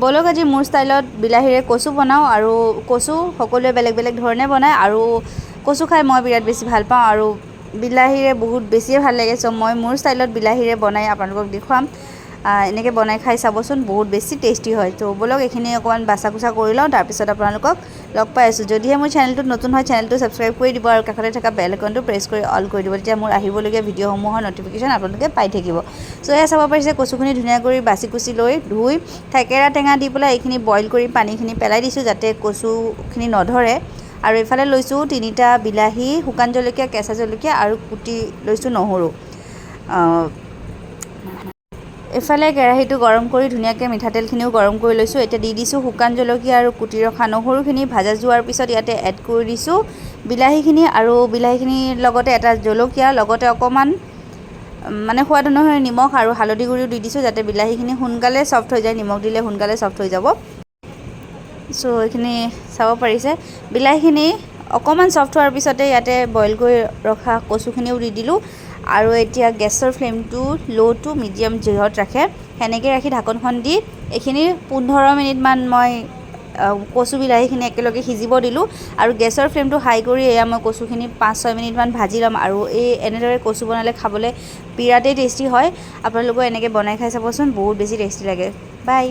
বলক আজি মোৰ ষ্টাইলত বিলাহীৰে কচু বনাওঁ আৰু কচু সকলোৱে বেলেগ বেলেগ ধৰণে বনায় আৰু কচু খাই মই বিৰাট বেছি ভাল পাওঁ আৰু বিলাহীৰে বহুত বেছিয়ে ভাল লাগে। চ' মই মোৰ ষ্টাইলত বিলাহীৰে বনাই আপোনালোকক দেখুৱাম। এনেকৈ বনাই খাই চাবচোন, বহুত বেছি টেষ্টি হয়। তো বলক এইখিনি অকণমান বাছা কুচা কৰি লওঁ, তাৰপিছত আপোনালোকক লগ পাই আছোঁ। যদিহে মোৰ চেনেলটোত নতুন হয় চেনেলটো ছাবস্ক্ৰাইব কৰি দিব আৰু কাষতে থকা বেল আইকনটো প্ৰেছ কৰি অল কৰি দিব, তেতিয়া মোৰ আহিবলগীয়া ভিডিঅ'সমূহৰ নটিফিকেশ্যন আপোনালোকে পাই থাকিব। চ' এয়া চাব পাৰিছে কচুখিনি ধুনীয়া কৰি বাছি কুচি লৈ ধুই থেকেৰা টেঙা দি পেলাই এইখিনি বইল কৰি পানীখিনি পেলাই দিছোঁ যাতে কচুখিনি নধৰে। আৰু এইফালে লৈছোঁ 3টা বিলাহী, শুকান জলকীয়া, কেঁচা জলকীয়া আৰু কুটি লৈছোঁ নহৰু। এইফালে কেৰাহীটো গৰম কৰি ধুনীয়াকৈ মিঠাতেলখিনিও গৰম কৰি লৈছোঁ। এতিয়া দি দিছোঁ শুকান জলকীয়া আৰু কুটি ৰখা নহৰুখিনি। ভাজা যোৱাৰ পিছত ইয়াতে এড কৰি দিছোঁ বিলাহীখিনি আৰু বিলাহীখিনিৰ লগতে এটা জলকীয়া, লগতে অকণমান মানে সোৱাদ অনুসৰি নিমখ আৰু হালধি গুড়িও দি দিছোঁ যাতে বিলাহীখিনি সোনকালে চফ্ট হৈ যায়। নিমখ দিলে সোনকালে চফ্ট হৈ যাব। চ' এইখিনি চাব পাৰিছে বিলাহীখিনি অকণমান চফ্ট হোৱাৰ পিছতে ইয়াতে বইল কৰি ৰখা কচুখিনিও দি দিলোঁ। আৰু এতিয়া গেছৰ ফ্লেমটো ল' টু মিডিয়াম জুইত ৰাখে, সেনেকৈ ৰাখি ঢাকনখন দি এইখিনি 15 মিনিটমান মই কচু বিলাহীখিনি একেলগে সিজিব দিলোঁ। আৰু গেছৰ ফ্লেমটো হাই কৰি এয়া মই কচুখিনি 5-6 মিনিটমান ভাজি ল'ম। আৰু এনেদৰে কচু বনালে খাবলৈ বিৰাটেই টেষ্টি হয়। আপোনালোকেও এনেকৈ বনাই খাই চাবচোন, বহুত বেছি টেষ্টি লাগে। বাই।